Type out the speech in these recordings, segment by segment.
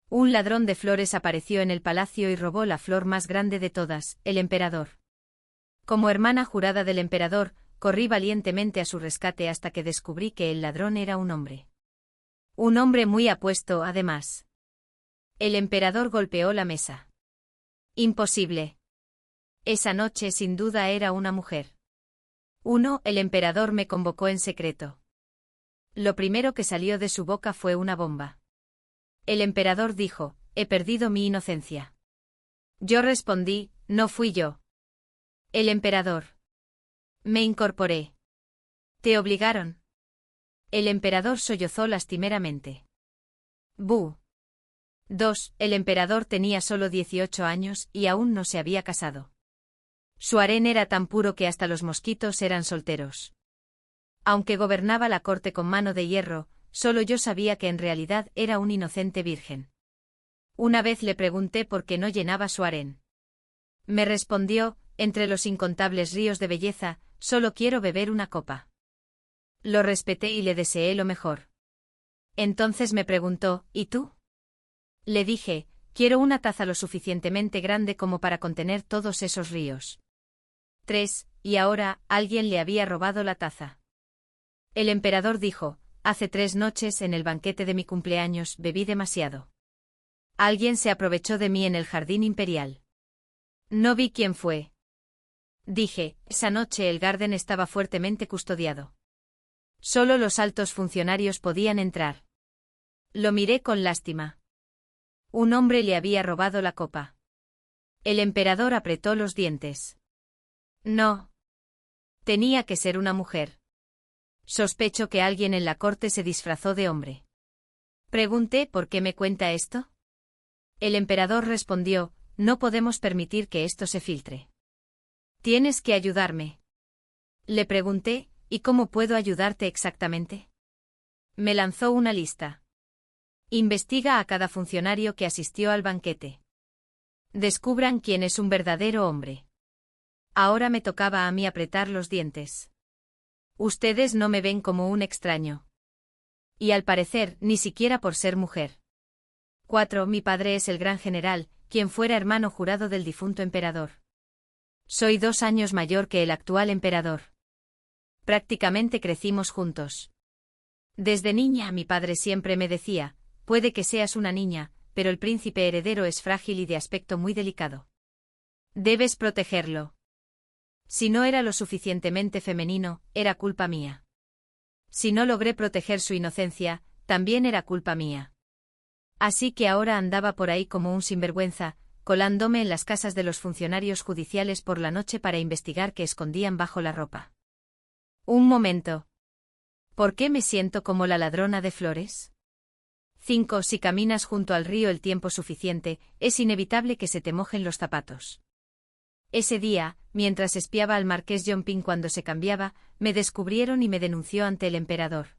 Un ladrón de flores apareció en el palacio y robó la flor más grande de todas, el emperador. Como hermana jurada del emperador, corrí valientemente a su rescate hasta que descubrí que el ladrón era un hombre. Un hombre muy apuesto, además. El emperador golpeó la mesa. Imposible. Esa noche sin duda era una mujer. El emperador me convocó en secreto. Lo primero que salió de su boca fue una bomba. El emperador dijo, he perdido mi inocencia. Yo respondí, no fui yo. El emperador. Me incorporé. ¿Te obligaron? El emperador sollozó lastimeramente. Bu. 2. El emperador tenía solo 18 años y aún no se había casado. Su harén era tan puro que hasta los mosquitos eran solteros. Aunque gobernaba la corte con mano de hierro, solo yo sabía que en realidad era un inocente virgen. Una vez le pregunté por qué no llenaba su harén. Me respondió, entre los incontables ríos de belleza, solo quiero beber una copa. Lo respeté y le deseé lo mejor. Entonces me preguntó, ¿y tú? Le dije, quiero una taza lo suficientemente grande como para contener todos esos ríos. 3. Y ahora, alguien le había robado la taza. El emperador dijo, hace 3 noches en el banquete de mi cumpleaños bebí demasiado. Alguien se aprovechó de mí en el jardín imperial. No vi quién fue. Dije, esa noche el Garden estaba fuertemente custodiado. Solo los altos funcionarios podían entrar. Lo miré con lástima. Un hombre le había robado la copa. El emperador apretó los dientes. No. Tenía que ser una mujer. Sospecho que alguien en la corte se disfrazó de hombre. Pregunté por qué me cuenta esto. El emperador respondió, no podemos permitir que esto se filtre. Tienes que ayudarme. Le pregunté, ¿y cómo puedo ayudarte exactamente? Me lanzó una lista. Investiga a cada funcionario que asistió al banquete. Descubran quién es un verdadero hombre. Ahora me tocaba a mí apretar los dientes. Ustedes no me ven como un extraño. Y al parecer, ni siquiera por ser mujer. 4. Mi padre es el gran general, quien fuera hermano jurado del difunto emperador. Soy 2 años mayor que el actual emperador. Prácticamente crecimos juntos. Desde niña mi padre siempre me decía, puede que seas una niña, pero el príncipe heredero es frágil y de aspecto muy delicado. Debes protegerlo. Si no era lo suficientemente femenino, era culpa mía. Si no logré proteger su inocencia, también era culpa mía. Así que ahora andaba por ahí como un sinvergüenza, colándome en las casas de los funcionarios judiciales por la noche para investigar qué escondían bajo la ropa. Un momento. ¿Por qué me siento como la ladrona de flores? 5. Si caminas junto al río el tiempo suficiente, es inevitable que se te mojen los zapatos. Ese día, mientras espiaba al marqués Jomping cuando se cambiaba, me descubrieron y me denunció ante el emperador.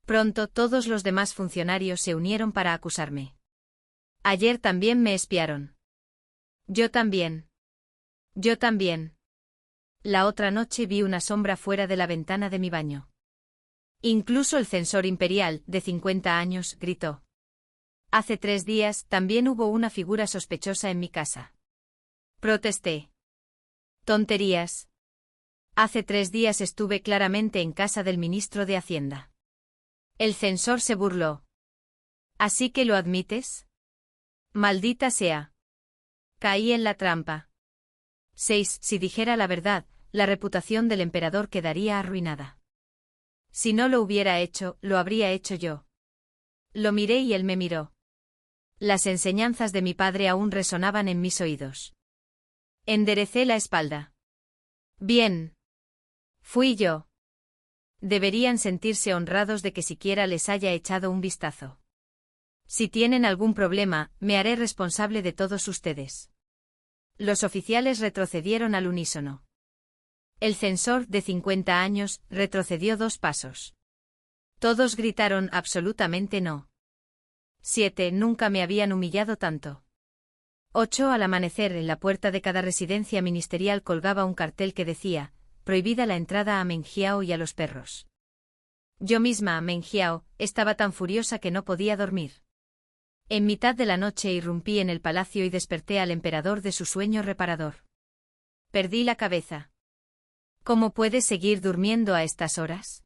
Pronto todos los demás funcionarios se unieron para acusarme. Ayer también me espiaron. Yo también. Yo también. La otra noche vi una sombra fuera de la ventana de mi baño. Incluso el censor imperial, de 50 años, gritó. Hace 3 días también hubo una figura sospechosa en mi casa. Protesté. Tonterías. Hace 3 días estuve claramente en casa del ministro de Hacienda. El censor se burló. ¿Así que lo admites? Maldita sea. Caí en la trampa. 6. Si dijera la verdad, la reputación del emperador quedaría arruinada. Si no lo hubiera hecho, lo habría hecho yo. Lo miré y él me miró. Las enseñanzas de mi padre aún resonaban en mis oídos. Enderecé la espalda. Bien. Fui yo. Deberían sentirse honrados de que siquiera les haya echado un vistazo. Si tienen algún problema, me haré responsable de todos ustedes. Los oficiales retrocedieron al unísono. El censor, de 50 años, retrocedió 2 pasos. Todos gritaron absolutamente no. 7. Nunca me habían humillado tanto. 8. Al amanecer, en la puerta de cada residencia ministerial colgaba un cartel que decía, prohibida la entrada a Mengiao y a los perros. Yo misma, Mengiao, estaba tan furiosa que no podía dormir. En mitad de la noche irrumpí en el palacio y desperté al emperador de su sueño reparador. Perdí la cabeza. ¿Cómo puedes seguir durmiendo a estas horas?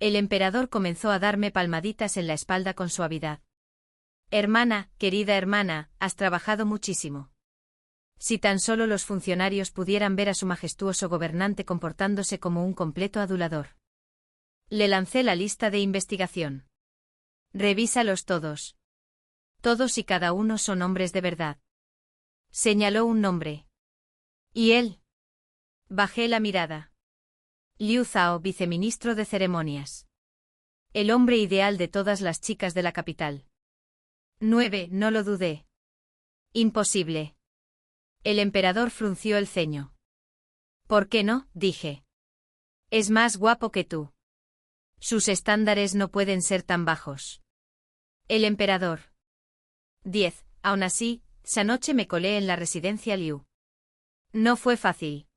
El emperador comenzó a darme palmaditas en la espalda con suavidad. Hermana, querida hermana, has trabajado muchísimo. Si tan solo los funcionarios pudieran ver a su majestuoso gobernante comportándose como un completo adulador. Le lancé la lista de investigación. Revísalos todos. Todos y cada uno son hombres de verdad. Señaló un nombre. ¿Y él? Bajé la mirada. Liu Zhao, viceministro de ceremonias. El hombre ideal de todas las chicas de la capital. 9, no lo dudé. Imposible. El emperador frunció el ceño. ¿Por qué no? Dije. Es más guapo que tú. Sus estándares no pueden ser tan bajos. El emperador. 10. Aún así, esa noche me colé en la residencia Liu. No fue fácil.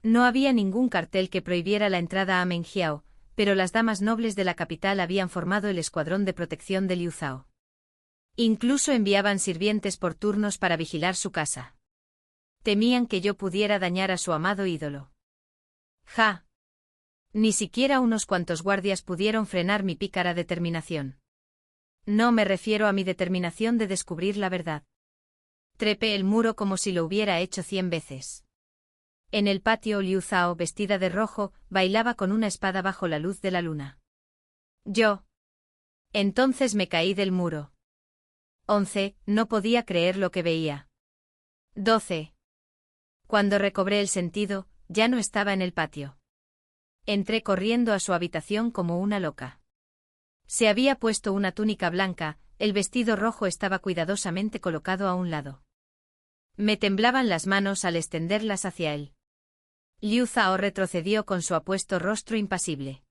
No había ningún cartel que prohibiera la entrada a Menjiao, pero las damas nobles de la capital habían formado el escuadrón de protección de Liu Zhao. Incluso enviaban sirvientes por turnos para vigilar su casa. Temían que yo pudiera dañar a su amado ídolo. ¡Ja! Ni siquiera unos cuantos guardias pudieron frenar mi pícara determinación. No me refiero a mi determinación de descubrir la verdad. Trepé el muro como si lo hubiera hecho 100 veces. En el patio Liu Zhao, vestida de rojo, bailaba con una espada bajo la luz de la luna. Yo. Entonces me caí del muro. 11. No podía creer lo que veía. 12. Cuando recobré el sentido, ya no estaba en el patio. Entré corriendo a su habitación como una loca. Se había puesto una túnica blanca, el vestido rojo estaba cuidadosamente colocado a un lado. Me temblaban las manos al extenderlas hacia él. Liu Zhao retrocedió con su apuesto rostro impasible.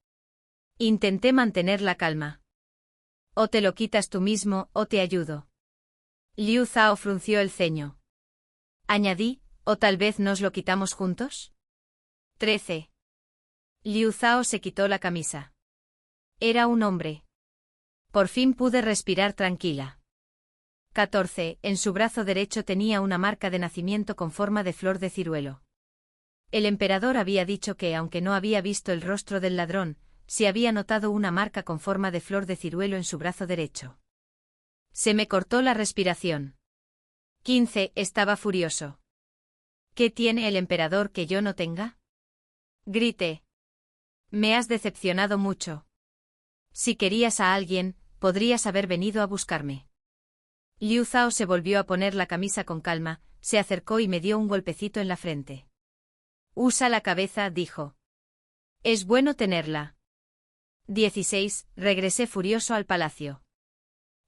Intenté mantener la calma. O te lo quitas tú mismo, o te ayudo. Liu Zhao frunció el ceño. Añadí, ¿o tal vez nos lo quitamos juntos? 13. Liu Zhao se quitó la camisa. Era un hombre. Por fin pude respirar tranquila. 14. En su brazo derecho tenía una marca de nacimiento con forma de flor de ciruelo. El emperador había dicho que, aunque no había visto el rostro del ladrón, sí había notado una marca con forma de flor de ciruelo en su brazo derecho. Se me cortó la respiración. 15. Estaba furioso. ¿Qué tiene el emperador que yo no tenga? Grité. Me has decepcionado mucho. Si querías a alguien, podrías haber venido a buscarme. Liu Zhao se volvió a poner la camisa con calma, se acercó y me dio un golpecito en la frente. Usa la cabeza, dijo. Es bueno tenerla. 16. Regresé furioso al palacio.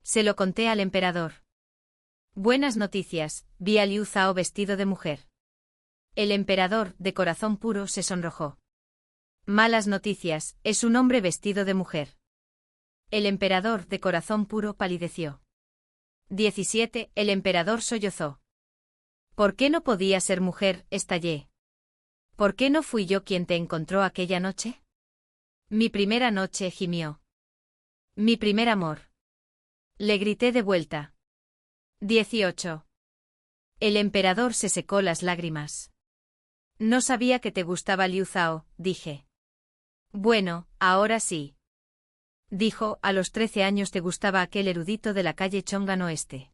Se lo conté al emperador. Buenas noticias, vi a Liu Zhao vestido de mujer. El emperador, de corazón puro, se sonrojó. Malas noticias, es un hombre vestido de mujer. El emperador, de corazón puro, palideció. 17. El emperador sollozó. ¿Por qué no podía ser mujer? Estallé. ¿Por qué no fui yo quien te encontró aquella noche? Mi primera noche, gimió. Mi primer amor. Le grité de vuelta. 18. El emperador se secó las lágrimas. No sabía que te gustaba Liu Zhao, dije. Bueno, ahora sí. Dijo, a los 13 años te gustaba aquel erudito de la calle Chong'an Oeste.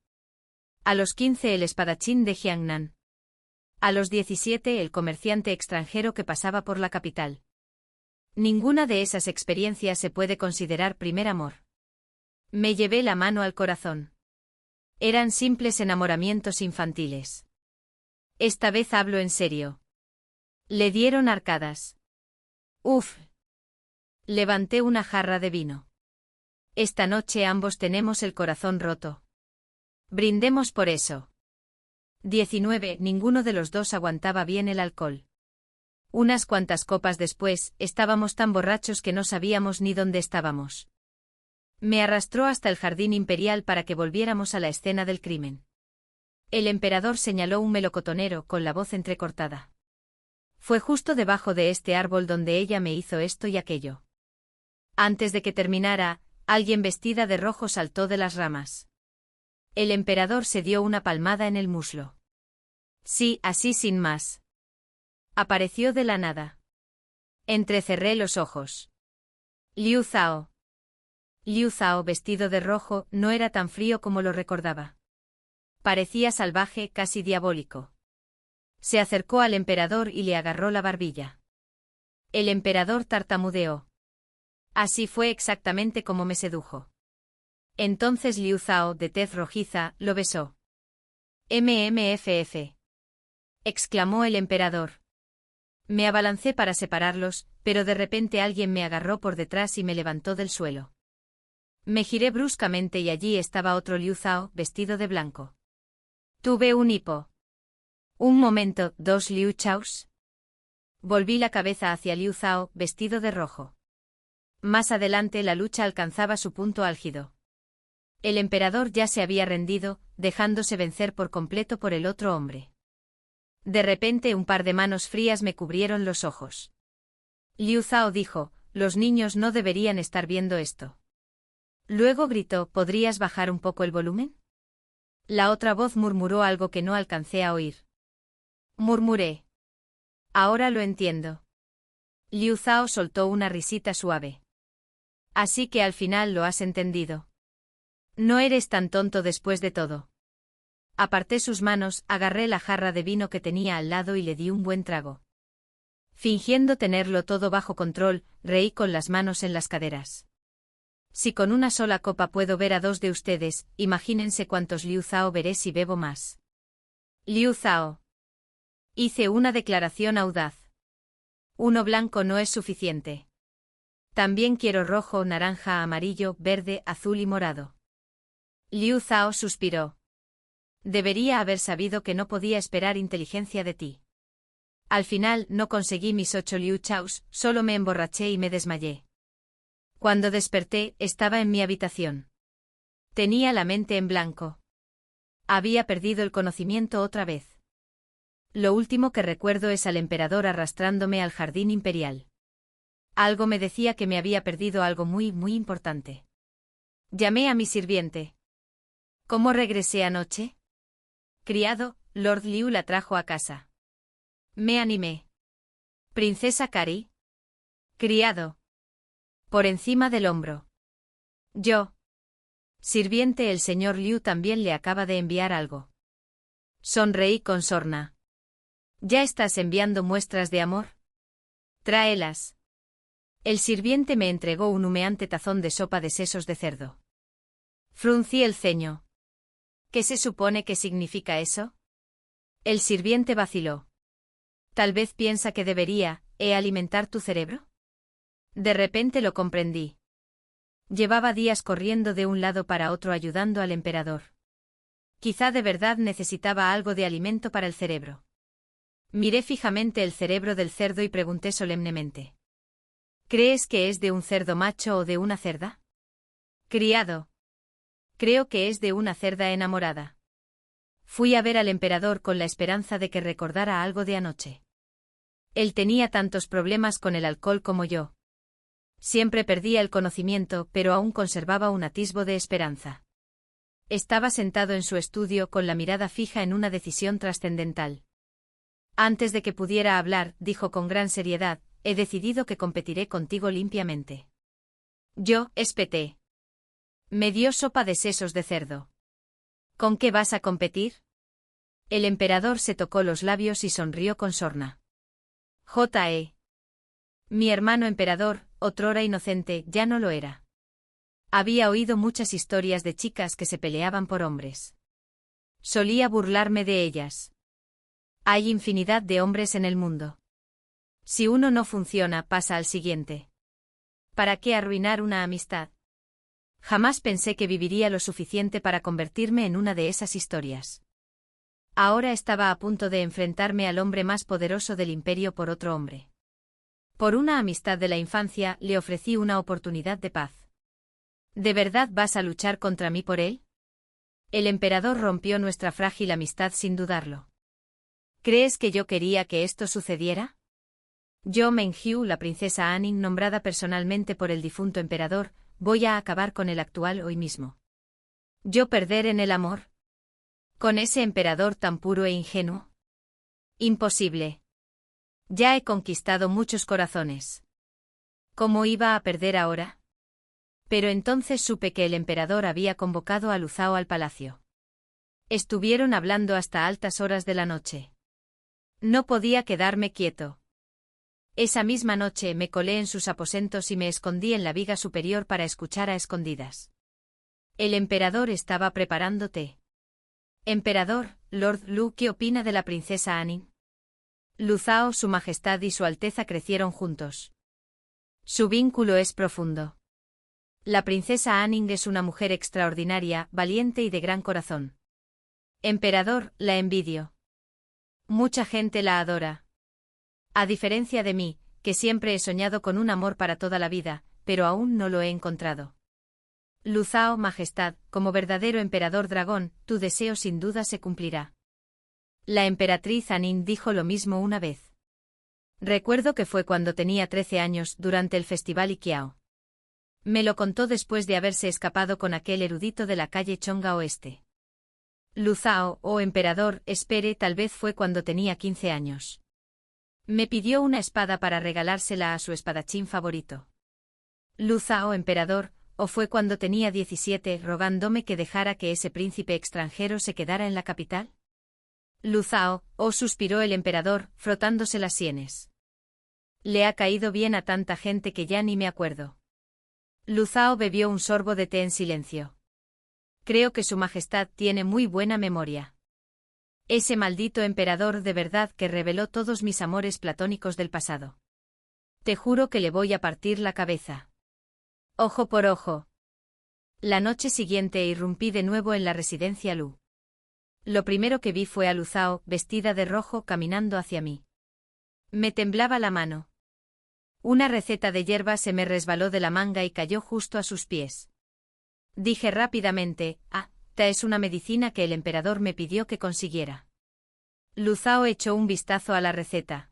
A los 15 el espadachín de Jiangnan. A los 17 el comerciante extranjero que pasaba por la capital. Ninguna de esas experiencias se puede considerar primer amor. Me llevé la mano al corazón. Eran simples enamoramientos infantiles. Esta vez hablo en serio. Le dieron arcadas. Uf. Levanté una jarra de vino. Esta noche ambos tenemos el corazón roto. Brindemos por eso. 19. Ninguno de los dos aguantaba bien el alcohol. Unas cuantas copas después, estábamos tan borrachos que no sabíamos ni dónde estábamos. Me arrastró hasta el jardín imperial para que volviéramos a la escena del crimen. El emperador señaló un melocotonero con la voz entrecortada. Fue justo debajo de este árbol donde ella me hizo esto y aquello. Antes de que terminara, alguien vestida de rojo saltó de las ramas. El emperador se dio una palmada en el muslo. Sí, así sin más. Apareció de la nada. Entrecerré los ojos. Liu Zhao. Liu Zhao, vestido de rojo, no era tan frío como lo recordaba. Parecía salvaje, casi diabólico. Se acercó al emperador y le agarró la barbilla. El emperador tartamudeó. Así fue exactamente como me sedujo. Entonces Liu Zhao, de tez rojiza, lo besó. «MMFF», exclamó el emperador. Me abalancé para separarlos, pero de repente alguien me agarró por detrás y me levantó del suelo. Me giré bruscamente y allí estaba otro Liu Zhao, vestido de blanco. Tuve un hipo. Un momento, ¿dos Liu Chaos? Volví la cabeza hacia Liu Zhao, vestido de rojo. Más adelante la lucha alcanzaba su punto álgido. El emperador ya se había rendido, dejándose vencer por completo por el otro hombre. De repente un par de manos frías me cubrieron los ojos. Liu Zhao dijo, los niños no deberían estar viendo esto. Luego gritó, ¿podrías bajar un poco el volumen? La otra voz murmuró algo que no alcancé a oír. Murmuré. Ahora lo entiendo. Liu Zhao soltó una risita suave. Así que al final lo has entendido. No eres tan tonto después de todo. Aparté sus manos, agarré la jarra de vino que tenía al lado y le di un buen trago. Fingiendo tenerlo todo bajo control, reí con las manos en las caderas. Si con una sola copa puedo ver a dos de ustedes, imagínense cuántos Liu Zhao veré si bebo más. Liu Zhao. Hice una declaración audaz. Uno blanco no es suficiente. También quiero rojo, naranja, amarillo, verde, azul y morado. Liu Zhao suspiró. Debería haber sabido que no podía esperar inteligencia de ti. Al final no conseguí mis 8 Liu Chaos, solo me emborraché y me desmayé. Cuando desperté, estaba en mi habitación. Tenía la mente en blanco. Había perdido el conocimiento otra vez. Lo último que recuerdo es al emperador arrastrándome al jardín imperial. Algo me decía que me había perdido algo muy, muy importante. Llamé a mi sirviente. ¿Cómo regresé anoche? Criado, Lord Liu la trajo a casa. Me animé. Princesa Kari. Criado. Por encima del hombro. Yo. Sirviente, el señor Liu también le acaba de enviar algo. Sonreí con sorna. ¿Ya estás enviando muestras de amor? Tráelas. El sirviente me entregó un humeante tazón de sopa de sesos de cerdo. Fruncí el ceño. ¿Qué se supone que significa eso? El sirviente vaciló. Tal vez piensa que debería, alimentar tu cerebro. De repente lo comprendí. Llevaba días corriendo de un lado para otro ayudando al emperador. Quizá de verdad necesitaba algo de alimento para el cerebro. Miré fijamente el cerebro del cerdo y pregunté solemnemente. ¿Crees que es de un cerdo macho o de una cerda? Criado. Creo que es de una cerda enamorada. Fui a ver al emperador con la esperanza de que recordara algo de anoche. Él tenía tantos problemas con el alcohol como yo. Siempre perdía el conocimiento, pero aún conservaba un atisbo de esperanza. Estaba sentado en su estudio con la mirada fija en una decisión trascendental. Antes de que pudiera hablar, dijo con gran seriedad, he decidido que competiré contigo limpiamente. Yo, espeté. Me dio sopa de sesos de cerdo. ¿Con qué vas a competir? El emperador se tocó los labios y sonrió con sorna. J.E. Mi hermano emperador, otrora inocente, ya no lo era. Había oído muchas historias de chicas que se peleaban por hombres. Solía burlarme de ellas. Hay infinidad de hombres en el mundo. Si uno no funciona, pasa al siguiente. ¿Para qué arruinar una amistad? Jamás pensé que viviría lo suficiente para convertirme en una de esas historias. Ahora estaba a punto de enfrentarme al hombre más poderoso del imperio por otro hombre. Por una amistad de la infancia, le ofrecí una oportunidad de paz. ¿De verdad vas a luchar contra mí por él? El emperador rompió nuestra frágil amistad sin dudarlo. ¿Crees que yo quería que esto sucediera? Yo, Menghiu, la princesa Anin, nombrada personalmente por el difunto emperador, voy a acabar con el actual hoy mismo. ¿Yo perder en el amor? ¿Con ese emperador tan puro e ingenuo? Imposible. Ya he conquistado muchos corazones. ¿Cómo iba a perder ahora? Pero entonces supe que el emperador había convocado a Luzao al palacio. Estuvieron hablando hasta altas horas de la noche. No podía quedarme quieto. Esa misma noche me colé en sus aposentos y me escondí en la viga superior para escuchar a escondidas. El emperador estaba preparando té. Emperador, Lord Lu, ¿qué opina de la princesa Anin? Luzao, su majestad y su alteza crecieron juntos. Su vínculo es profundo. La princesa Anin es una mujer extraordinaria, valiente y de gran corazón. Emperador, la envidio. Mucha gente la adora. A diferencia de mí, que siempre he soñado con un amor para toda la vida, pero aún no lo he encontrado. Luzao, majestad, como verdadero emperador dragón, tu deseo sin duda se cumplirá. La emperatriz Anin dijo lo mismo una vez. Recuerdo que fue cuando tenía 13 años, durante el festival Ikiao. Me lo contó después de haberse escapado con aquel erudito de la calle Chonga Oeste. Luzao, oh emperador, espere, tal vez fue cuando tenía 15 años. Me pidió una espada para regalársela a su espadachín favorito. Luzao, emperador, o fue cuando tenía 17, rogándome que dejara que ese príncipe extranjero se quedara en la capital. Luzao, suspiró el emperador, frotándose las sienes. Le ha caído bien a tanta gente que ya ni me acuerdo. Luzao bebió un sorbo de té en silencio. Creo que su majestad tiene muy buena memoria. Ese maldito emperador de verdad que reveló todos mis amores platónicos del pasado. Te juro que le voy a partir la cabeza. Ojo por ojo. La noche siguiente irrumpí de nuevo en la residencia Lu. Lo primero que vi fue a Luzao, vestida de rojo, caminando hacia mí. Me temblaba la mano. Una receta de hierba se me resbaló de la manga y cayó justo a sus pies. Dije rápidamente, ta es una medicina que el emperador me pidió que consiguiera. Luzao echó un vistazo a la receta.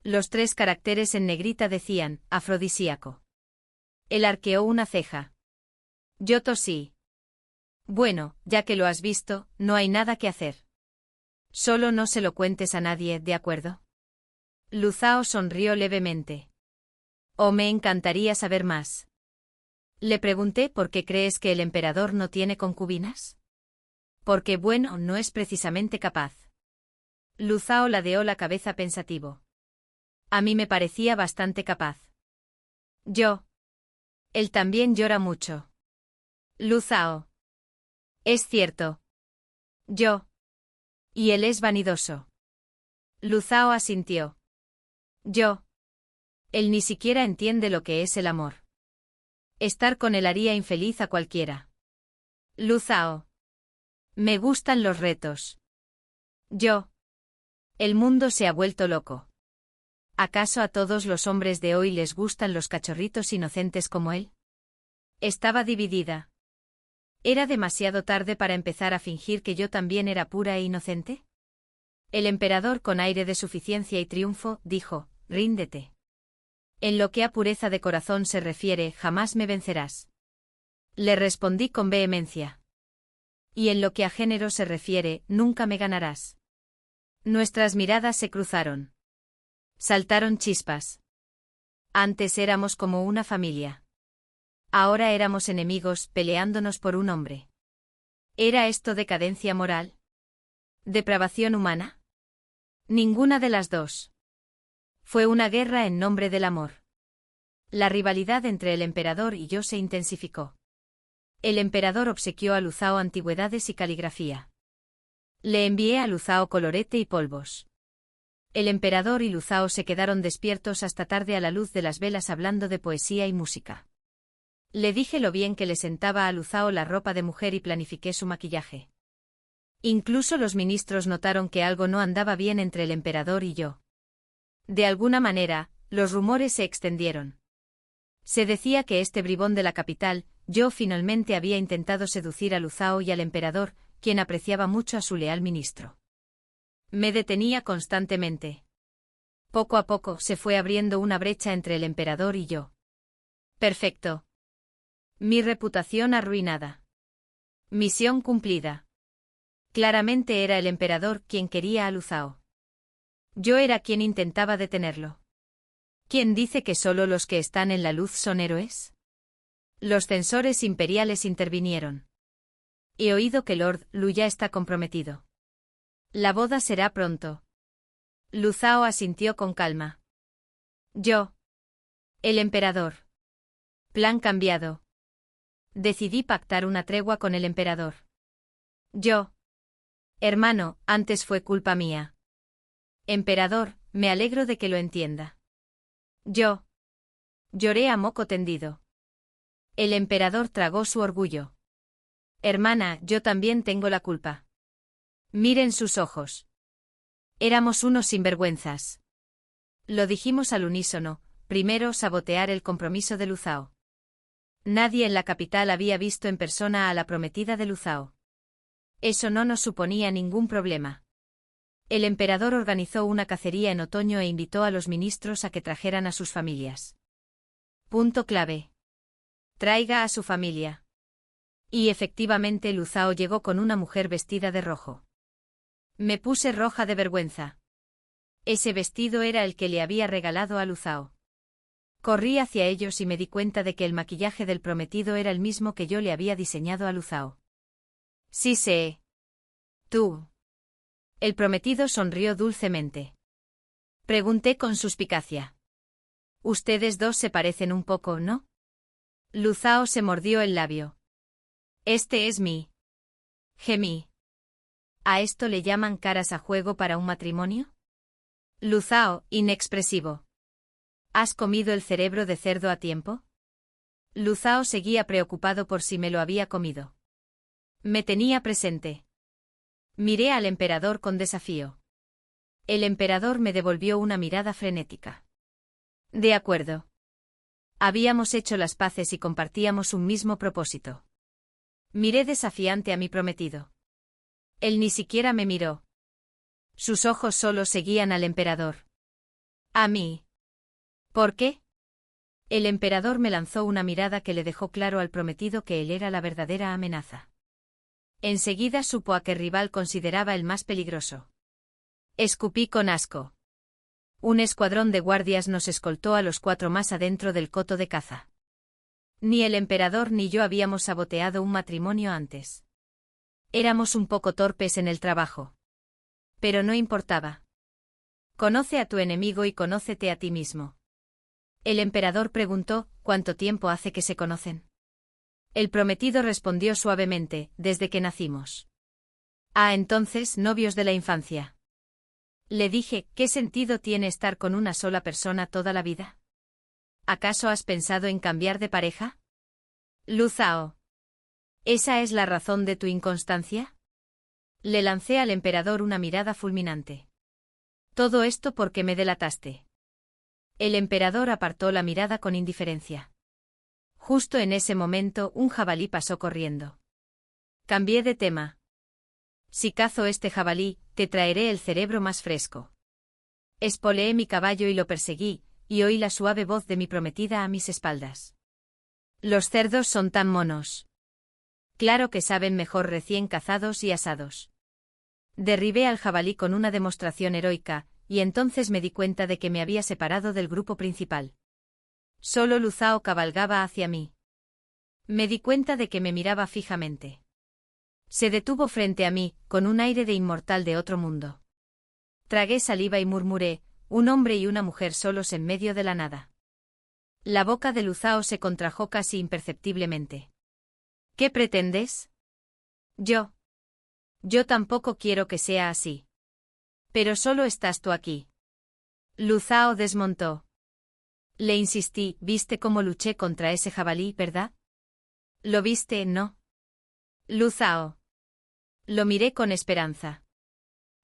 Los 3 caracteres en negrita decían, afrodisíaco. Él arqueó una ceja. Yo tosí. Bueno, ya que lo has visto, no hay nada que hacer. Solo no se lo cuentes a nadie, ¿de acuerdo? Luzao sonrió levemente. Me encantaría saber más. Le pregunté por qué crees que el emperador no tiene concubinas. Porque bueno, no es precisamente capaz. Luzao ladeó la cabeza pensativo. A mí me parecía bastante capaz. Él también llora mucho. Luzao. Es cierto. Y él es vanidoso. Luzao asintió. Él ni siquiera entiende lo que es el amor. Estar con él haría infeliz a cualquiera. Luzao. Me gustan los retos. El mundo se ha vuelto loco. ¿Acaso a todos los hombres de hoy les gustan los cachorritos inocentes como él? Estaba dividida. ¿Era demasiado tarde para empezar a fingir que yo también era pura e inocente? El emperador, con aire de suficiencia y triunfo, dijo, ríndete. En lo que a pureza de corazón se refiere, jamás me vencerás. Le respondí con vehemencia. Y en lo que a género se refiere, nunca me ganarás. Nuestras miradas se cruzaron. Saltaron chispas. Antes éramos como una familia. Ahora éramos enemigos, peleándonos por un hombre. ¿Era esto decadencia moral? ¿Depravación humana? Ninguna de las dos. Fue una guerra en nombre del amor. La rivalidad entre el emperador y yo se intensificó. El emperador obsequió a Luzao antigüedades y caligrafía. Le envié a Luzao colorete y polvos. El emperador y Luzao se quedaron despiertos hasta tarde a la luz de las velas hablando de poesía y música. Le dije lo bien que le sentaba a Luzao la ropa de mujer y planifiqué su maquillaje. Incluso los ministros notaron que algo no andaba bien entre el emperador y yo. De alguna manera, los rumores se extendieron. Se decía que este bribón de la capital, yo finalmente había intentado seducir a Luzao y al emperador, quien apreciaba mucho a su leal ministro. Me detenía constantemente. Poco a poco se fue abriendo una brecha entre el emperador y yo. Perfecto. Mi reputación arruinada. Misión cumplida. Claramente era el emperador quien quería a Luzao. Yo era quien intentaba detenerlo. ¿Quién dice que solo los que están en la luz son héroes? Los censores imperiales intervinieron. He oído que Lord Lu ya está comprometido. La boda será pronto. Luzao asintió con calma. Yo. El emperador. Plan cambiado. Decidí pactar una tregua con el emperador. Yo. Hermano, antes fue culpa mía. Emperador, me alegro de que lo entienda. Yo. Lloré a moco tendido. El emperador tragó su orgullo. Hermana, yo también tengo la culpa. Miren sus ojos. Éramos unos sinvergüenzas. Lo dijimos al unísono, primero sabotear el compromiso de Luzao. Nadie en la capital había visto en persona a la prometida de Luzao. Eso no nos suponía ningún problema. El emperador organizó una cacería en otoño e invitó a los ministros a que trajeran a sus familias. Punto clave. Traiga a su familia. Y efectivamente Luzao llegó con una mujer vestida de rojo. Me puse roja de vergüenza. Ese vestido era el que le había regalado a Luzao. Corrí hacia ellos y me di cuenta de que el maquillaje del prometido era el mismo que yo le había diseñado a Luzao. Sí sé. Tú. El prometido sonrió dulcemente. Pregunté con suspicacia. Ustedes dos se parecen un poco, ¿no? Luzao se mordió el labio. Este es mi. Gemí. ¿A esto le llaman caras a juego para un matrimonio? Luzao, inexpresivo. ¿Has comido el cerebro de cerdo a tiempo? Luzao seguía preocupado por si me lo había comido. Me tenía presente. Miré al emperador con desafío. El emperador me devolvió una mirada frenética. De acuerdo. Habíamos hecho las paces y compartíamos un mismo propósito. Miré desafiante a mi prometido. Él ni siquiera me miró. Sus ojos solo seguían al emperador. A mí. ¿Por qué? El emperador me lanzó una mirada que le dejó claro al prometido que él era la verdadera amenaza. Enseguida supo a qué rival consideraba el más peligroso. Escupí con asco. Un escuadrón de guardias nos escoltó a los 4 más adentro del coto de caza. Ni el emperador ni yo habíamos saboteado un matrimonio antes. Éramos un poco torpes en el trabajo. Pero no importaba. Conoce a tu enemigo y conócete a ti mismo. El emperador preguntó, ¿cuánto tiempo hace que se conocen? El prometido respondió suavemente, desde que nacimos. Ah, entonces, novios de la infancia. Le dije, ¿qué sentido tiene estar con una sola persona toda la vida? ¿Acaso has pensado en cambiar de pareja? Luzao. ¿Esa es la razón de tu inconstancia? Le lancé al emperador una mirada fulminante. Todo esto porque me delataste. El emperador apartó la mirada con indiferencia. Justo en ese momento un jabalí pasó corriendo. Cambié de tema. Si cazo este jabalí, te traeré el cerebro más fresco. Espoleé mi caballo y lo perseguí, y oí la suave voz de mi prometida a mis espaldas. Los cerdos son tan monos. Claro que saben mejor recién cazados y asados. Derribé al jabalí con una demostración heroica, y entonces me di cuenta de que me había separado del grupo principal. Solo Luzao cabalgaba hacia mí. Me di cuenta de que me miraba fijamente. Se detuvo frente a mí, con un aire de inmortal de otro mundo. Tragué saliva y murmuré, un hombre y una mujer solos en medio de la nada. La boca de Luzao se contrajo casi imperceptiblemente. ¿Qué pretendes? Yo. Yo tampoco quiero que sea así. Pero solo estás tú aquí. Luzao desmontó. Le insistí, ¿viste cómo luché contra ese jabalí, verdad? ¿Lo viste, no? Luzao. Lo miré con esperanza.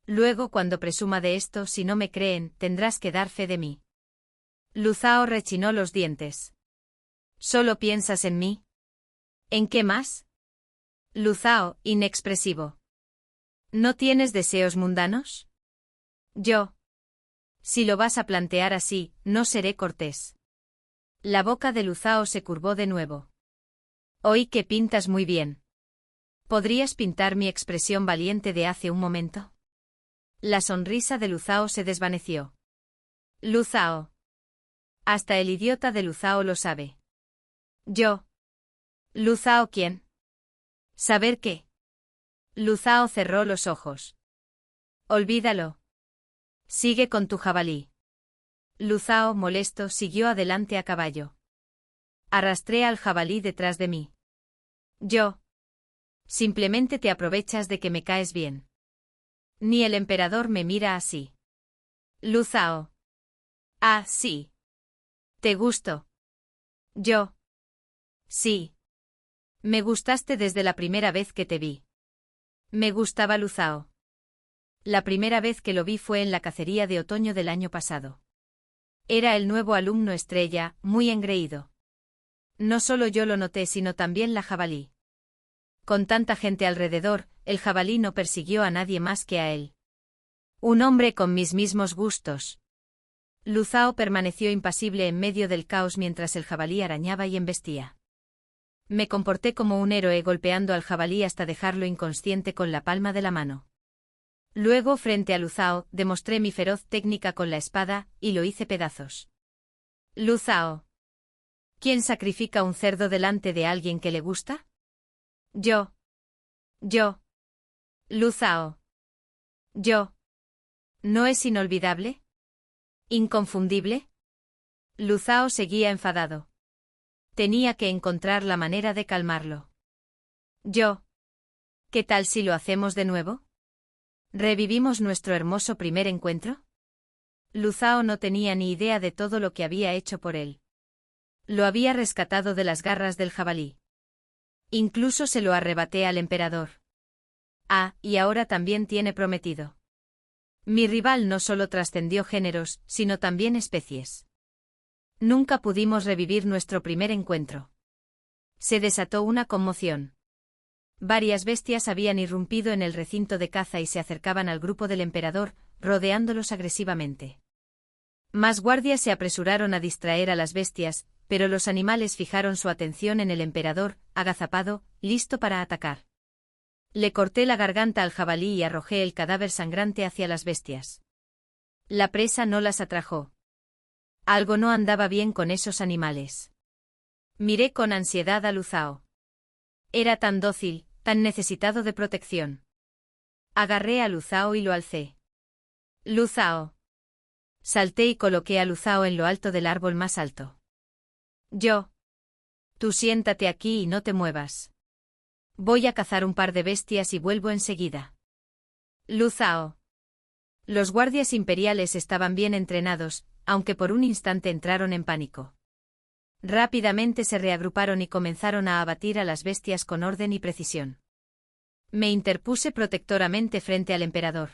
Luego, cuando presuma de esto, si no me creen, tendrás que dar fe de mí. Luzao rechinó los dientes. ¿Solo piensas en mí? ¿En qué más? Luzao, inexpresivo. ¿No tienes deseos mundanos? Yo. Si lo vas a plantear así, no seré cortés. La boca de Luzao se curvó de nuevo. Oí que pintas muy bien. ¿Podrías pintar mi expresión valiente de hace un momento? La sonrisa de Lu Zhao se desvaneció. Lu Zhao. Hasta el idiota de Lu Zhao lo sabe. Yo. ¿Lu Zhao quién? ¿Saber qué? Lu Zhao cerró los ojos. Olvídalo. Sigue con tu jabalí. Lu Zhao, molesto, siguió adelante a caballo. Arrastré al jabalí detrás de mí. Yo. Simplemente te aprovechas de que me caes bien. Ni el emperador me mira así. Lu Zhao. Ah, sí. ¿Te gusto? Yo. Sí. Me gustaste desde la primera vez que te vi. Me gustaba Lu Zhao. La primera vez que lo vi fue en la cacería de otoño del año pasado. Era el nuevo alumno estrella, muy engreído. No solo yo lo noté, sino también la jabalí. Con tanta gente alrededor, el jabalí no persiguió a nadie más que a él. Un hombre con mis mismos gustos. Lu Zhao permaneció impasible en medio del caos mientras el jabalí arañaba y embestía. Me comporté como un héroe golpeando al jabalí hasta dejarlo inconsciente con la palma de la mano. Luego, frente a Lu Zhao, demostré mi feroz técnica con la espada, y lo hice pedazos. Lu Zhao. ¿Quién sacrifica un cerdo delante de alguien que le gusta? Yo. Yo. Lu Zhao. Yo. ¿No es inolvidable? ¿Inconfundible? Lu Zhao seguía enfadado. Tenía que encontrar la manera de calmarlo. Yo. ¿Qué tal si lo hacemos de nuevo? ¿Revivimos nuestro hermoso primer encuentro? Lu Zhao no tenía ni idea de todo lo que había hecho por él. Lo había rescatado de las garras del jabalí. Incluso se lo arrebaté al emperador. Ah, y ahora también tiene prometido. Mi rival no solo trascendió géneros, sino también especies. Nunca pudimos revivir nuestro primer encuentro. Se desató una conmoción. Varias bestias habían irrumpido en el recinto de caza y se acercaban al grupo del emperador, rodeándolos agresivamente. Más guardias se apresuraron a distraer a las bestias, pero los animales fijaron su atención en el emperador, agazapado, listo para atacar. Le corté la garganta al jabalí y arrojé el cadáver sangrante hacia las bestias. La presa no las atrajo. Algo no andaba bien con esos animales. Miré con ansiedad a Lu Zhao. Era tan dócil, tan necesitado de protección. Agarré a Lu Zhao y lo alcé. Lu Zhao. Salté y coloqué a Lu Zhao en lo alto del árbol más alto. Yo. Tú siéntate aquí y no te muevas. Voy a cazar un par de bestias y vuelvo enseguida. Lu Zhao. Los guardias imperiales estaban bien entrenados, aunque por un instante entraron en pánico. Rápidamente se reagruparon y comenzaron a abatir a las bestias con orden y precisión. Me interpuse protectoramente frente al emperador.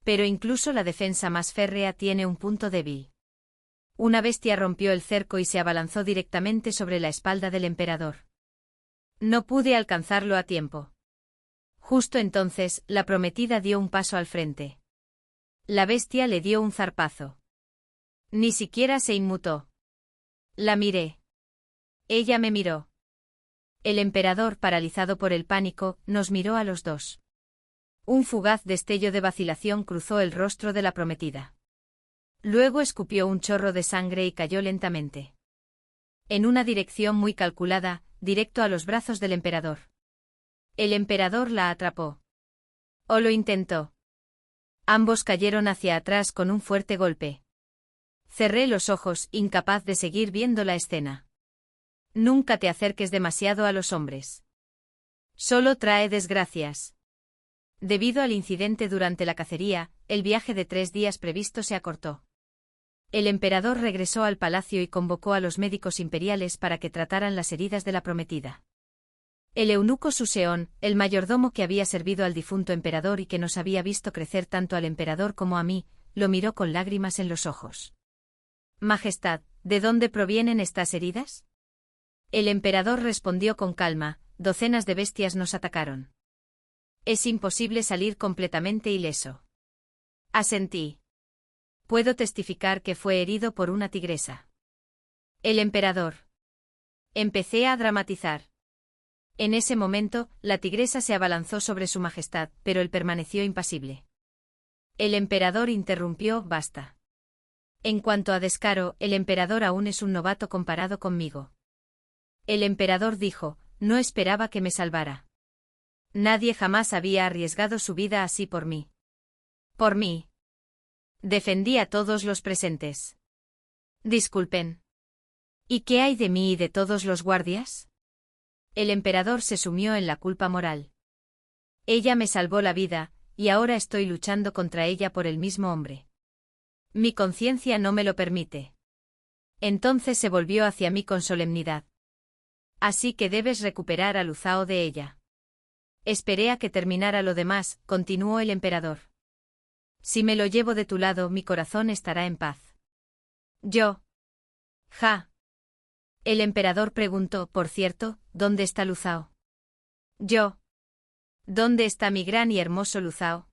Pero incluso la defensa más férrea tiene un punto débil. Una bestia rompió el cerco y se abalanzó directamente sobre la espalda del emperador. No pude alcanzarlo a tiempo. Justo entonces, la prometida dio un paso al frente. La bestia le dio un zarpazo. Ni siquiera se inmutó. La miré. Ella me miró. El emperador, paralizado por el pánico, nos miró a los dos. Un fugaz destello de vacilación cruzó el rostro de la prometida. Luego escupió un chorro de sangre y cayó lentamente. En una dirección muy calculada, directo a los brazos del emperador. El emperador la atrapó. O lo intentó. Ambos cayeron hacia atrás con un fuerte golpe. Cerré los ojos, incapaz de seguir viendo la escena. Nunca te acerques demasiado a los hombres. Solo trae desgracias. Debido al incidente durante la cacería, el viaje de 3 días previsto se acortó. El emperador regresó al palacio y convocó a los médicos imperiales para que trataran las heridas de la prometida. El eunuco Suseón, el mayordomo que había servido al difunto emperador y que nos había visto crecer tanto al emperador como a mí, lo miró con lágrimas en los ojos. Majestad, ¿de dónde provienen estas heridas? El emperador respondió con calma: docenas de bestias nos atacaron. Es imposible salir completamente ileso. Asentí. Puedo testificar que fue herido por una tigresa. El emperador. Empecé a dramatizar. En ese momento, la tigresa se abalanzó sobre su majestad, pero él permaneció impasible. El emperador interrumpió: basta. En cuanto a descaro, el emperador aún es un novato comparado conmigo. El emperador dijo: no esperaba que me salvara. Nadie jamás había arriesgado su vida así por mí. Por mí. Defendí a todos los presentes. Disculpen. ¿Y qué hay de mí y de todos los guardias? El emperador se sumió en la culpa moral. Ella me salvó la vida, y ahora estoy luchando contra ella por el mismo hombre. Mi conciencia no me lo permite. Entonces se volvió hacia mí con solemnidad. Así que debes recuperar a Lu Zhao de ella. Esperé a que terminara lo demás, continuó el emperador. Si me lo llevo de tu lado, mi corazón estará en paz. Yo. Ja. El emperador preguntó: por cierto, ¿dónde está Lu Zhao? Yo. ¿Dónde está mi gran y hermoso Lu Zhao?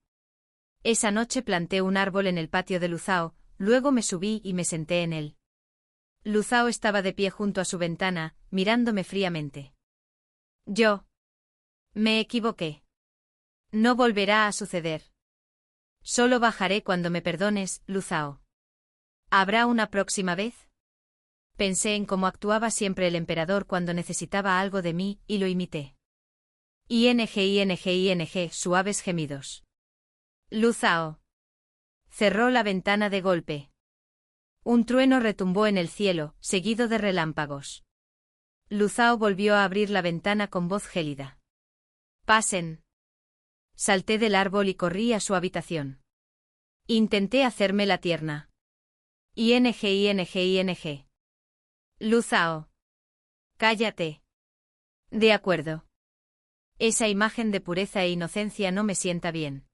Esa noche planté un árbol en el patio de Lu Zhao, luego me subí y me senté en él. Lu Zhao estaba de pie junto a su ventana, mirándome fríamente. Yo. Me equivoqué. No volverá a suceder. Solo bajaré cuando me perdones, Lu Zhao. ¿Habrá una próxima vez? Pensé en cómo actuaba siempre el emperador cuando necesitaba algo de mí, y lo imité. ING, suaves gemidos. Lu Zhao. Cerró la ventana de golpe. Un trueno retumbó en el cielo, seguido de relámpagos. Lu Zhao volvió a abrir la ventana con voz gélida. Pasen. Salté del árbol y corrí a su habitación. Intenté hacerme la tierna. ING. Lu Zhao. Cállate. De acuerdo. Esa imagen de pureza e inocencia no me sienta bien.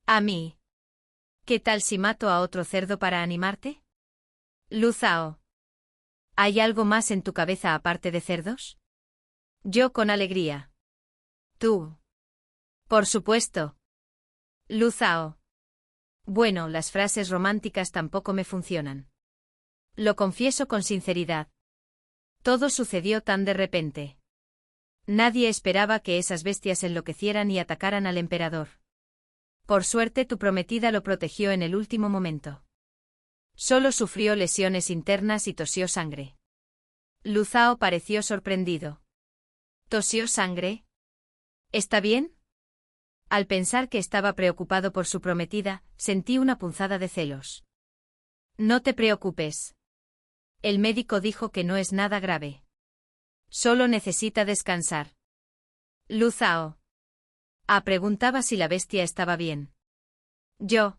A mí. ¿Qué tal si mato a otro cerdo para animarte? Lu Zhao. ¿Hay algo más en tu cabeza aparte de cerdos? Yo con alegría. Tú. Por supuesto. Lu Zhao. Bueno, las frases románticas tampoco me funcionan. Lo confieso con sinceridad. Todo sucedió tan de repente. Nadie esperaba que esas bestias enloquecieran y atacaran al emperador. Por suerte tu prometida lo protegió en el último momento. Solo sufrió lesiones internas y tosió sangre. Lu Zhao pareció sorprendido. ¿Tosió sangre? ¿Está bien? Al pensar que estaba preocupado por su prometida, sentí una punzada de celos. No te preocupes. El médico dijo que no es nada grave. Solo necesita descansar. Lu Zhao. Preguntaba si la bestia estaba bien. Yo.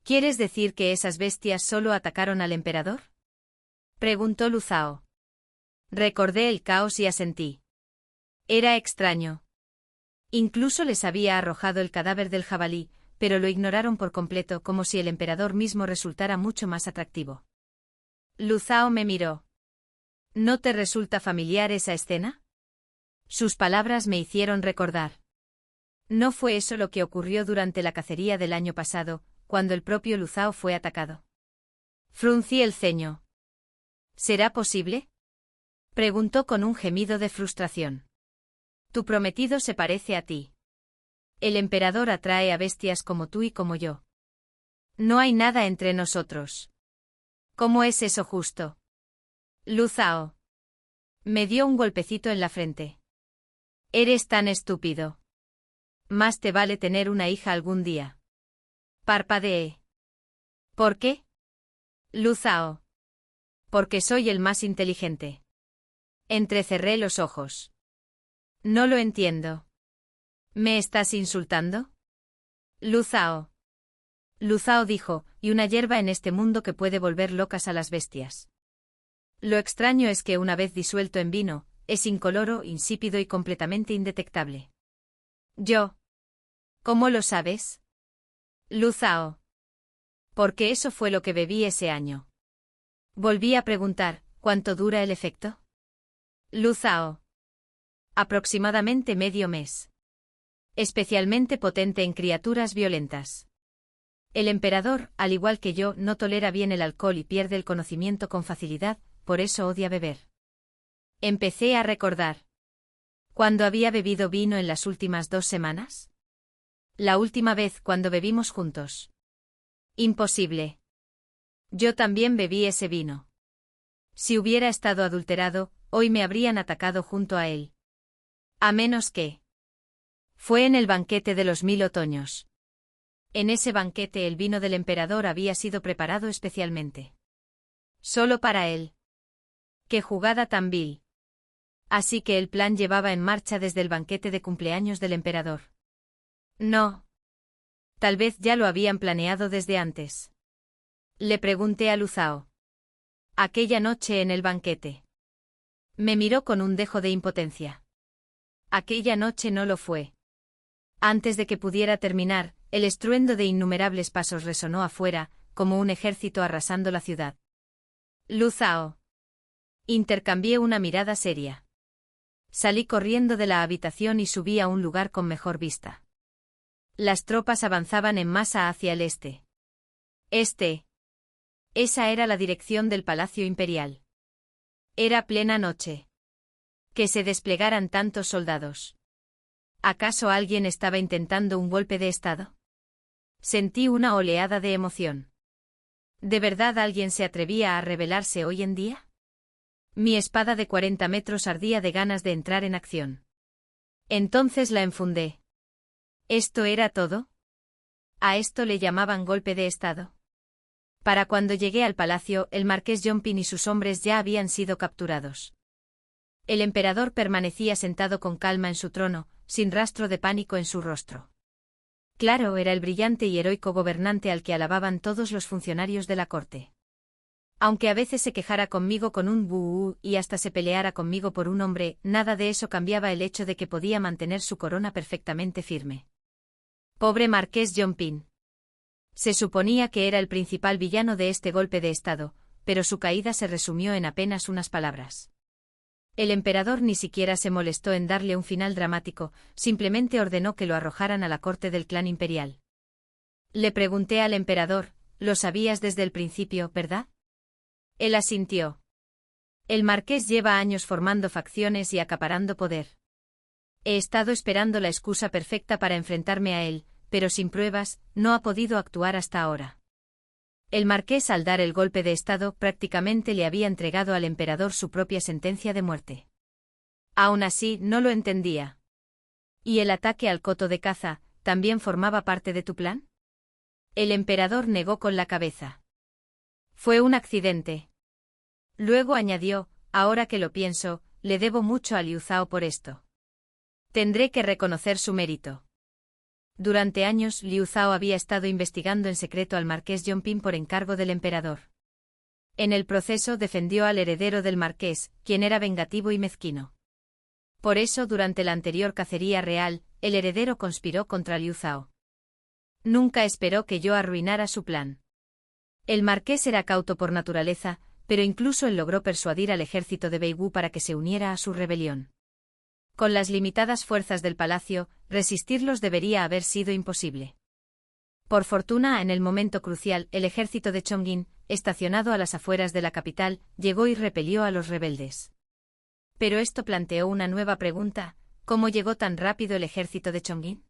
¿Quieres decir que esas bestias solo atacaron al emperador? Preguntó Lu Zhao. Recordé el caos y asentí. Era extraño. Incluso les había arrojado el cadáver del jabalí, pero lo ignoraron por completo, como si el emperador mismo resultara mucho más atractivo. Lu Zhao me miró. ¿No te resulta familiar esa escena? Sus palabras me hicieron recordar. ¿No fue eso lo que ocurrió durante la cacería del año pasado, cuando el propio Lu Zhao fue atacado? Fruncí el ceño. ¿Será posible? Preguntó con un gemido de frustración. Tu prometido se parece a ti. El emperador atrae a bestias como tú y como yo. No hay nada entre nosotros. ¿Cómo es eso justo? Lu Zhao. Me dio un golpecito en la frente. Eres tan estúpido. Más te vale tener una hija algún día. Parpadeé. ¿Por qué? Lu Zhao. Porque soy el más inteligente. Entrecerré los ojos. No lo entiendo. ¿Me estás insultando? Lu Zhao. Lu Zhao dijo, y una hierba en este mundo que puede volver locas a las bestias. Lo extraño es que una vez disuelto en vino, es incoloro, insípido y completamente indetectable. Yo. ¿Cómo lo sabes? Lu Zhao. Porque eso fue lo que bebí ese año. Volví a preguntar, ¿cuánto dura el efecto? Lu Zhao. Aproximadamente medio mes. Especialmente potente en criaturas violentas. El emperador, al igual que yo, no tolera bien el alcohol y pierde el conocimiento con facilidad, por eso odia beber. Empecé a recordar. ¿Cuándo había bebido vino en las últimas 2 semanas? La última vez cuando bebimos juntos. Imposible. Yo también bebí ese vino. Si hubiera estado adulterado, hoy me habrían atacado junto a él. A menos que... Fue en el banquete de los 1000 otoños. En ese banquete el vino del emperador había sido preparado especialmente. Solo para él. ¡Qué jugada tan vil! Así que el plan llevaba en marcha desde el banquete de cumpleaños del emperador. No. Tal vez ya lo habían planeado desde antes. Le pregunté a Liu Zhao. Aquella noche en el banquete. Me miró con un dejo de impotencia. Aquella noche no lo fue. Antes de que pudiera terminar, el estruendo de innumerables pasos resonó afuera, como un ejército arrasando la ciudad. Liu Zhao. Intercambié una mirada seria. Salí corriendo de la habitación y subí a un lugar con mejor vista. Las tropas avanzaban en masa hacia el este. Esa era la dirección del Palacio Imperial. Era plena noche. Que se desplegaran tantos soldados. ¿Acaso alguien estaba intentando un golpe de estado? Sentí una oleada de emoción. ¿De verdad alguien se atrevía a rebelarse hoy en día? Mi espada de 40 metros ardía de ganas de entrar en acción. Entonces la enfundé. ¿Esto era todo? ¿A esto le llamaban golpe de estado? Para cuando llegué al palacio, el marqués Jompin y sus hombres ya habían sido capturados. El emperador permanecía sentado con calma en su trono, sin rastro de pánico en su rostro. Claro, era el brillante y heroico gobernante al que alababan todos los funcionarios de la corte. Aunque a veces se quejara conmigo con un buú y hasta se peleara conmigo por un hombre, nada de eso cambiaba el hecho de que podía mantener su corona perfectamente firme. Pobre marqués Jompin. Se suponía que era el principal villano de este golpe de estado, pero su caída se resumió en apenas unas palabras. El emperador ni siquiera se molestó en darle un final dramático, simplemente ordenó que lo arrojaran a la corte del clan imperial. Le pregunté al emperador, «¿Lo sabías desde el principio, verdad?» Él asintió. El marqués lleva años formando facciones y acaparando poder. He estado esperando la excusa perfecta para enfrentarme a él, pero sin pruebas, no ha podido actuar hasta ahora. El marqués, al dar el golpe de estado, prácticamente le había entregado al emperador su propia sentencia de muerte. Aún así, no lo entendía. ¿Y el ataque al coto de caza, también formaba parte de tu plan? El emperador negó con la cabeza. Fue un accidente. Luego añadió, ahora que lo pienso, le debo mucho a Liu Zhao por esto. Tendré que reconocer su mérito. Durante años, Liu Zhao había estado investigando en secreto al marqués Jompin por encargo del emperador. En el proceso defendió al heredero del marqués, quien era vengativo y mezquino. Por eso, durante la anterior cacería real, el heredero conspiró contra Liu Zhao. Nunca esperó que yo arruinara su plan. El marqués era cauto por naturaleza, pero incluso él logró persuadir al ejército de Beiwu para que se uniera a su rebelión. Con las limitadas fuerzas del palacio, resistirlos debería haber sido imposible. Por fortuna, en el momento crucial, el ejército de Chongqing, estacionado a las afueras de la capital, llegó y repelió a los rebeldes. Pero esto planteó una nueva pregunta: ¿cómo llegó tan rápido el ejército de Chongqing?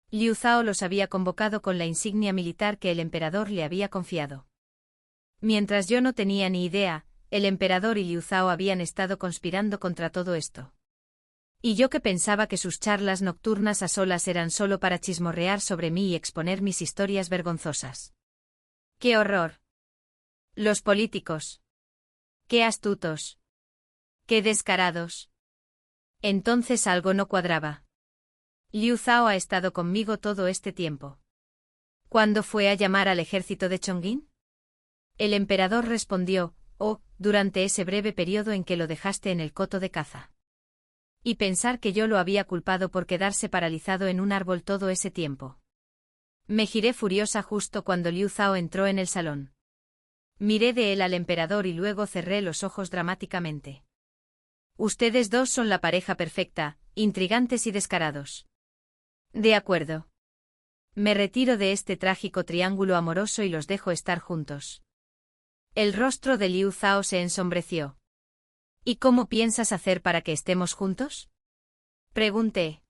Liu Zhao los había convocado con la insignia militar que el emperador le había confiado. Mientras yo no tenía ni idea, el emperador y Liu Zhao habían estado conspirando contra todo esto. Y yo que pensaba que sus charlas nocturnas a solas eran solo para chismorrear sobre mí y exponer mis historias vergonzosas. ¡Qué horror! Los políticos. ¡Qué astutos! ¡Qué descarados! Entonces algo no cuadraba. Liu Zhao ha estado conmigo todo este tiempo. ¿Cuándo fue a llamar al ejército de Chongqing? El emperador respondió, «Oh, durante ese breve periodo en que lo dejaste en el coto de caza». Y pensar que yo lo había culpado por quedarse paralizado en un árbol todo ese tiempo. Me giré furiosa justo cuando Liu Zhao entró en el salón. Miré de él al emperador y luego cerré los ojos dramáticamente. Ustedes dos son la pareja perfecta, intrigantes y descarados. De acuerdo. Me retiro de este trágico triángulo amoroso y los dejo estar juntos. El rostro de Liu Zhao se ensombreció. ¿Y cómo piensas hacer para que estemos juntos? Pregunté.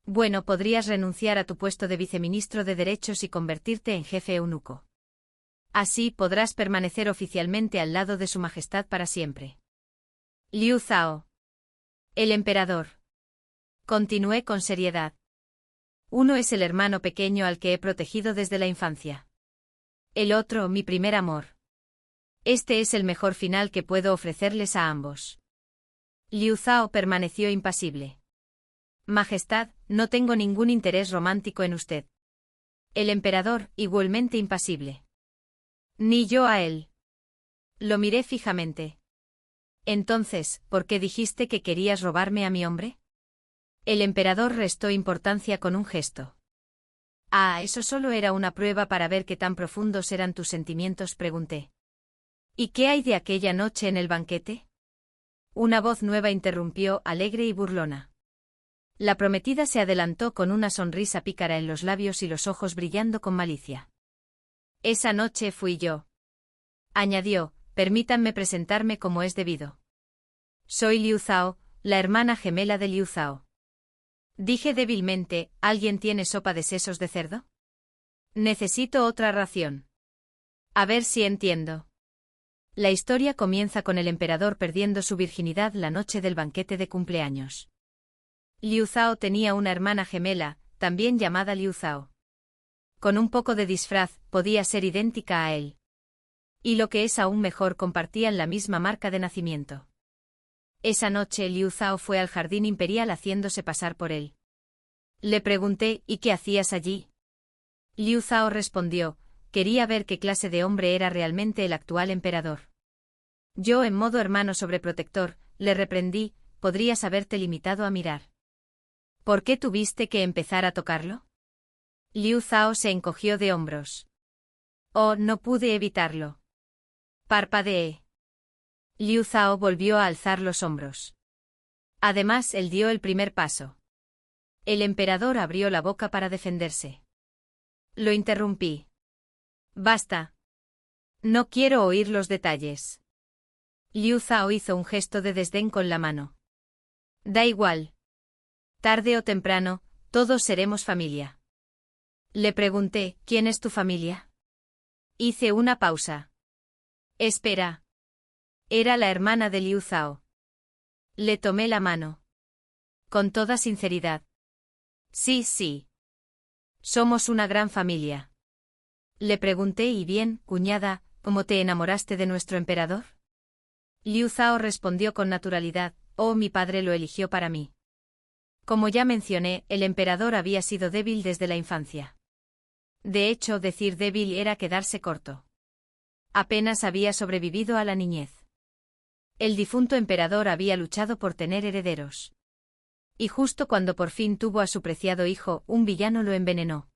Bueno, podrías renunciar a tu puesto de viceministro de Derechos y convertirte en jefe eunuco. Así podrás permanecer oficialmente al lado de su majestad para siempre. Liu Zhao. El emperador. Continué con seriedad. Uno es el hermano pequeño al que he protegido desde la infancia. El otro, mi primer amor. Este es el mejor final que puedo ofrecerles a ambos. Liu Zhao permaneció impasible. Majestad, no tengo ningún interés romántico en usted. El emperador, igualmente impasible. Ni yo a él. Lo miré fijamente. Entonces, ¿por qué dijiste que querías robarme a mi hombre? El emperador restó importancia con un gesto. Ah, eso solo era una prueba para ver qué tan profundos eran tus sentimientos, pregunté. ¿Y qué hay de aquella noche en el banquete? Una voz nueva interrumpió, alegre y burlona. La prometida se adelantó con una sonrisa pícara en los labios y los ojos brillando con malicia. Esa noche fui yo. Añadió, permítanme presentarme como es debido. Soy Liu Zhao, la hermana gemela de Liu Zhao. Dije débilmente, ¿alguien tiene sopa de sesos de cerdo? Necesito otra ración. A ver si entiendo. La historia comienza con el emperador perdiendo su virginidad la noche del banquete de cumpleaños. Liu Zhao tenía una hermana gemela, también llamada Liu Zhao. Con un poco de disfraz, podía ser idéntica a él. Y lo que es aún mejor, compartían la misma marca de nacimiento. Esa noche Liu Zhao fue al jardín imperial haciéndose pasar por él. Le pregunté, ¿y qué hacías allí? Liu Zhao respondió, quería ver qué clase de hombre era realmente el actual emperador. Yo, en modo hermano sobreprotector, le reprendí, podrías haberte limitado a mirar. ¿Por qué tuviste que empezar a tocarlo? Liu Zhao se encogió de hombros. Oh, no pude evitarlo. Parpadeé. Liu Zhao volvió a alzar los hombros. Además, él dio el primer paso. El emperador abrió la boca para defenderse. Lo interrumpí. Basta. No quiero oír los detalles. Liu Zhao hizo un gesto de desdén con la mano. Da igual. Tarde o temprano, todos seremos familia. Le pregunté, ¿quién es tu familia? Hice una pausa. Espera. Era la hermana de Liu Zhao. Le tomé la mano. Con toda sinceridad. Sí, sí. Somos una gran familia. Le pregunté, ¿y bien, cuñada, cómo te enamoraste de nuestro emperador? Liu Zhao respondió con naturalidad, oh, mi padre lo eligió para mí. Como ya mencioné, el emperador había sido débil desde la infancia. De hecho, decir débil era quedarse corto. Apenas había sobrevivido a la niñez. El difunto emperador había luchado por tener herederos. Y justo cuando por fin tuvo a su preciado hijo, un villano lo envenenó.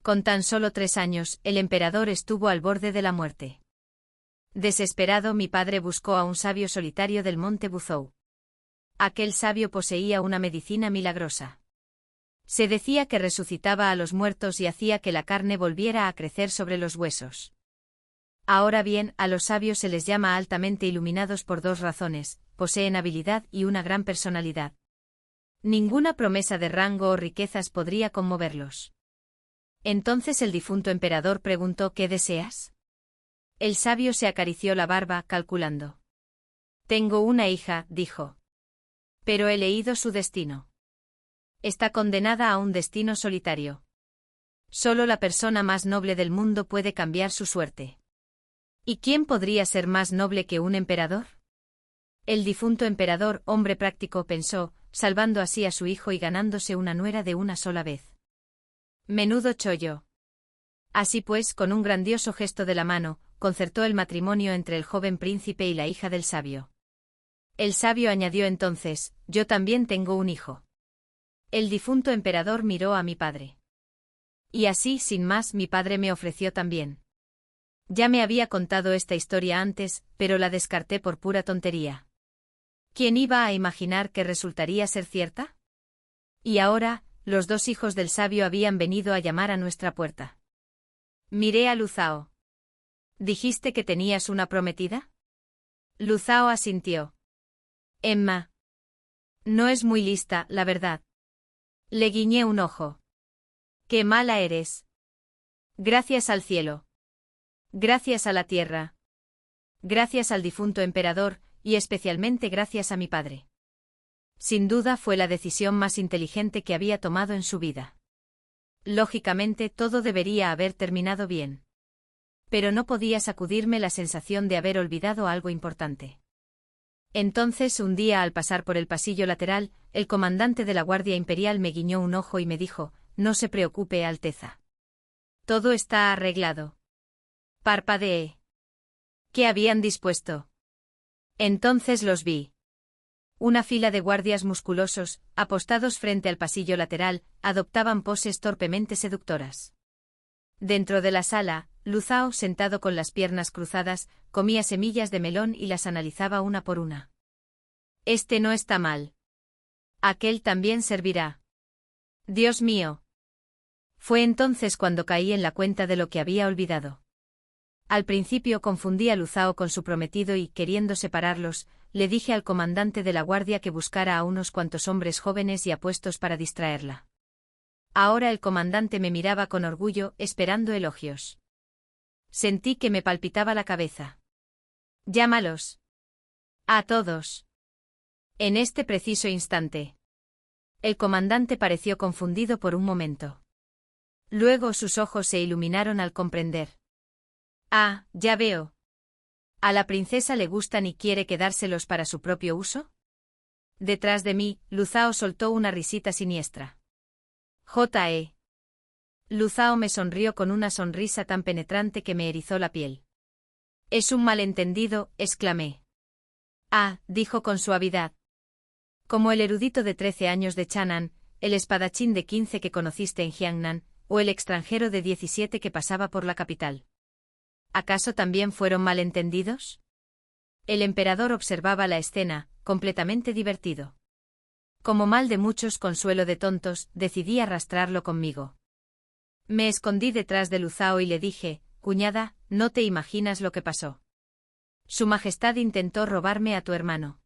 Con tan solo 3 años, el emperador estuvo al borde de la muerte. Desesperado, mi padre buscó a un sabio solitario del monte Buzhou. Aquel sabio poseía una medicina milagrosa. Se decía que resucitaba a los muertos y hacía que la carne volviera a crecer sobre los huesos. Ahora bien, a los sabios se les llama altamente iluminados por 2 razones: poseen habilidad y una gran personalidad. Ninguna promesa de rango o riquezas podría conmoverlos. Entonces el difunto emperador preguntó, ¿qué deseas? El sabio se acarició la barba, calculando. Tengo una hija, dijo. Pero he leído su destino. Está condenada a un destino solitario. Solo la persona más noble del mundo puede cambiar su suerte. ¿Y quién podría ser más noble que un emperador? El difunto emperador, hombre práctico, pensó, salvando así a su hijo y ganándose una nuera de una sola vez. Menudo chollo. Así pues, con un grandioso gesto de la mano, concertó el matrimonio entre el joven príncipe y la hija del sabio. El sabio añadió entonces, yo también tengo un hijo. El difunto emperador miró a mi padre. Y así, sin más, mi padre me ofreció también. Ya me había contado esta historia antes, pero la descarté por pura tontería. ¿Quién iba a imaginar que resultaría ser cierta? Y ahora, los 2 hijos del sabio habían venido a llamar a nuestra puerta. Miré a Liu Zhao. ¿Dijiste que tenías una prometida? Liu Zhao asintió. Emma. No es muy lista, la verdad. Le guiñé un ojo. ¡Qué mala eres! Gracias al cielo. Gracias a la tierra. Gracias al difunto emperador, y especialmente gracias a mi padre. Sin duda fue la decisión más inteligente que había tomado en su vida. Lógicamente todo debería haber terminado bien. Pero no podía sacudirme la sensación de haber olvidado algo importante. Entonces un día al pasar por el pasillo lateral, el comandante de la Guardia Imperial me guiñó un ojo y me dijo: «No se preocupe, Alteza. Todo está arreglado». Parpadeé. ¿Qué habían dispuesto? Entonces los vi. Una fila de guardias musculosos, apostados frente al pasillo lateral, adoptaban poses torpemente seductoras. Dentro de la sala, Lu Zhao, sentado con las piernas cruzadas, comía semillas de melón y las analizaba una por una. Este no está mal. Aquel también servirá. Dios mío. Fue entonces cuando caí en la cuenta de lo que había olvidado. Al principio confundí a Lu Zhao con su prometido y, queriendo separarlos, le dije al comandante de la guardia que buscara a unos cuantos hombres jóvenes y apuestos para distraerla. Ahora el comandante me miraba con orgullo, esperando elogios. Sentí que me palpitaba la cabeza. «Llámalos. A todos». En este preciso instante. El comandante pareció confundido por un momento. Luego sus ojos se iluminaron al comprender. «Ah, ya veo. ¿A la princesa le gustan y quiere quedárselos para su propio uso?» Detrás de mí, Lu Zhao soltó una risita siniestra. «J.E. Lu Zhao me sonrió con una sonrisa tan penetrante que me erizó la piel. «Es un malentendido», exclamé. «Ah», dijo con suavidad. «Como el erudito de 13 años de Chanan, el espadachín de 15 que conociste en Jiangnan, o el extranjero de 17 que pasaba por la capital. ¿Acaso también fueron malentendidos?» El emperador observaba la escena, completamente divertido. Como mal de muchos consuelo de tontos, decidí arrastrarlo conmigo. Me escondí detrás de Lu Zhao y le dije: «Cuñada, no te imaginas lo que pasó. Su Majestad intentó robarme a tu hermano.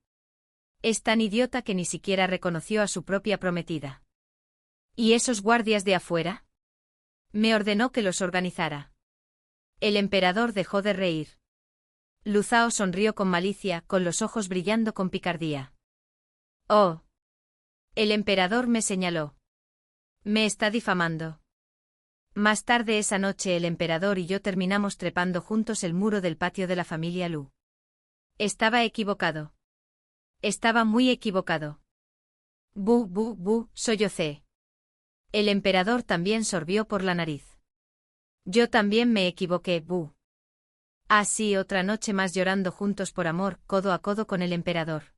Es tan idiota que ni siquiera reconoció a su propia prometida». «¿Y esos guardias de afuera?» Me ordenó que los organizara. El emperador dejó de reír. Lu Zhao sonrió con malicia, con los ojos brillando con picardía. «Oh». El emperador me señaló. «Me está difamando». Más tarde esa noche el emperador y yo terminamos trepando juntos el muro del patio de la familia Lu. Estaba equivocado. Estaba muy equivocado. «Bu, bu, bu», sollocé. El emperador también sorbió por la nariz. «Yo también me equivoqué, bu». Así otra noche más llorando juntos por amor, codo a codo con el emperador.